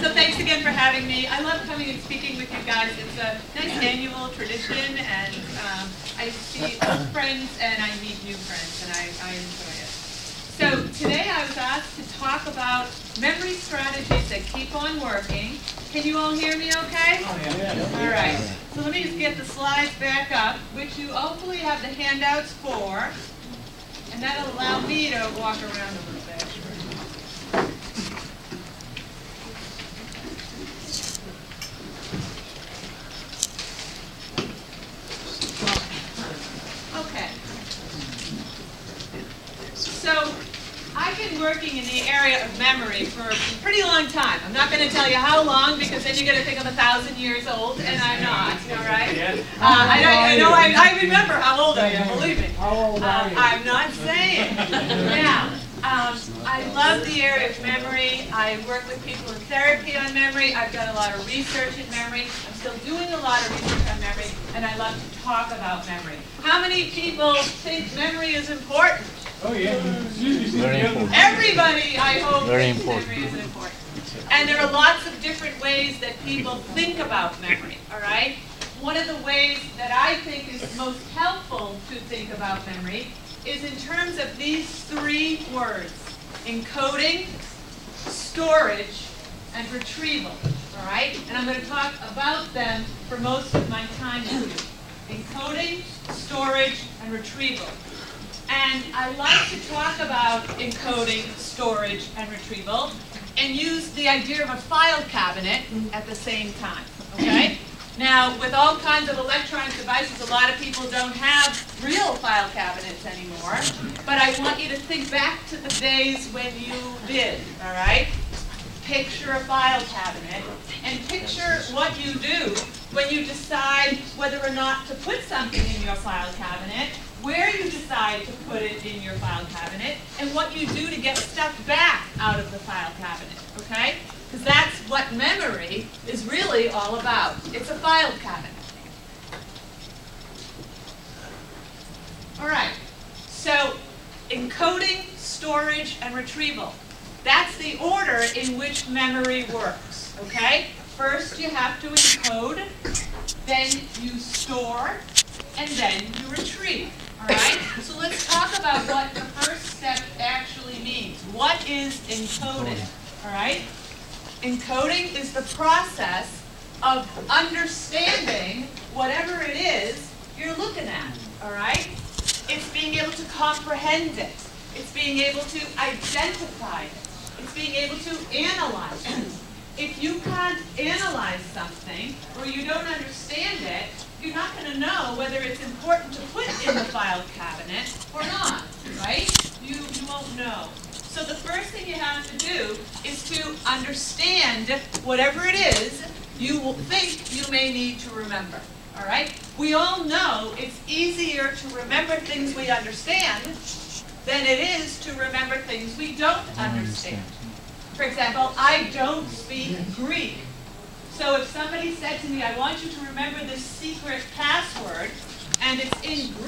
So thanks again for having me. I love coming and speaking with you guys. It's a nice annual tradition, and I see old friends and I meet new friends, and I enjoy it. So today I was asked to talk about memory strategies that keep on working. Can you all hear me okay? Oh, yeah. All right. So let me just get the slides back up, which you hopefully have the handouts for, and that'll allow me to walk around a little bit. Okay. So I've been working in the area of memory for a pretty long time. I'm not going to tell you how long, because then you're going to think I'm 1,000 years old, and I'm not. All right? I remember how old I am. Believe me. How old are you? I'm not saying. Now, I love the area of memory. I work with people in therapy on memory. I've done a lot of research in memory. I'm still doing a lot of research on memory, and I love to talk about memory. How many people think memory is important? Oh, yeah. Very important. Everybody, I hope, Very thinks important. memory is important. And there are lots of different ways that people think about memory, all right? One of the ways that I think is most helpful to think about memory is in terms of these three words: encoding, storage, and retrieval, all right? And I'm going to talk about them for most of my time with you. Encoding, storage, and retrieval. And I like to talk about encoding, storage, and retrieval, and use the idea of a file cabinet at the same time, okay? Now, with all kinds of electronic devices, a lot of people don't have real file cabinets anymore, but I want you to think back to the days when you did, all right? Picture a file cabinet, and picture what you do when you decide whether or not to put something in your file cabinet, where you decide to put it in your file cabinet, and what you do to get stuff back out of the file cabinet, okay? Because that's what memory is really all about. It's a file cabinet. All right, so encoding, storage, and retrieval. That's the order in which memory works, okay? First you have to encode, then you store, and then you retrieve, all right? So let's talk about what the first step actually means. What is encoding, all right? Encoding is the process of understanding whatever it is you're looking at, all right? It's being able to comprehend it. It's being able to identify it. It's being able to analyze it. If you can't analyze something, or you don't understand it, you're not going to know whether it's important to put in the file cabinet or not, right? You won't know. So the first thing you have to do is to understand whatever it is you will think you may need to remember, all right? We all know it's easier to remember things we understand than it is to remember things we don't understand. For example, I don't speak Greek. So if somebody said to me, I want you to remember this secret password, and it's in Greek,